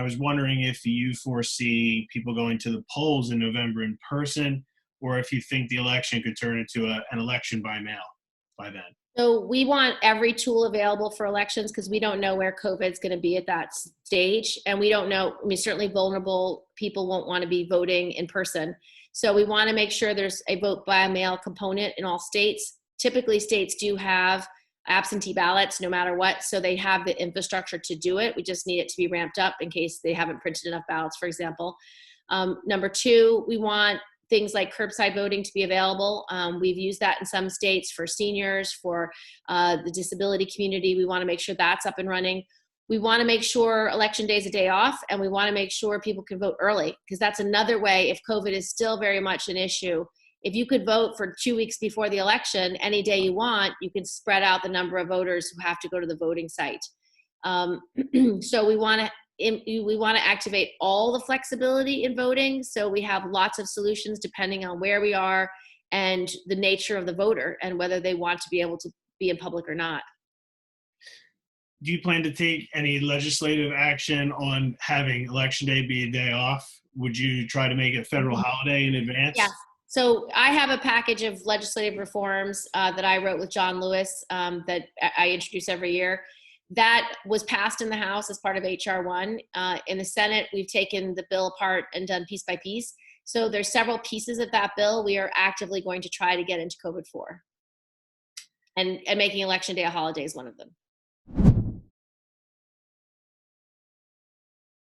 I was wondering if you foresee people going to the polls in November in person, or if you think the election could turn into an election by mail by then. So we want every tool available for elections because we don't know where COVID is going to be at that stage. And we don't know, I mean, certainly vulnerable people won't want to be voting in person. So we want to make sure there's a vote by mail component in all states. Typically states do have absentee ballots no matter what. So they have the infrastructure to do it. We just need it to be ramped up in case they haven't printed enough ballots, for example. Number two, we want things like curbside voting to be available. We've used that in some states for seniors, for the disability community. We want to make sure that's up and running. We want to make sure election day is a day off, and we want to make sure people can vote early, because that's another way, if COVID is still very much an issue. If you could vote for 2 weeks before the election, any day you want, you can spread out the number of voters who have to go to the voting site. So we want to activate all the flexibility in voting. So we have lots of solutions depending on where we are and the nature of the voter and whether they want to be able to be in public or not. Do you plan to take any legislative action on having Election Day be a day off? Would you try to make it a federal holiday in advance? Yes. So I have a package of legislative reforms that I wrote with John Lewis that I introduce every year. That was passed in the House as part of H.R. 1. In the Senate, we've taken the bill apart and done piece by piece. So there's several pieces of that bill. We are actively going to try to get into COVID 4. And making Election Day a holiday is one of them.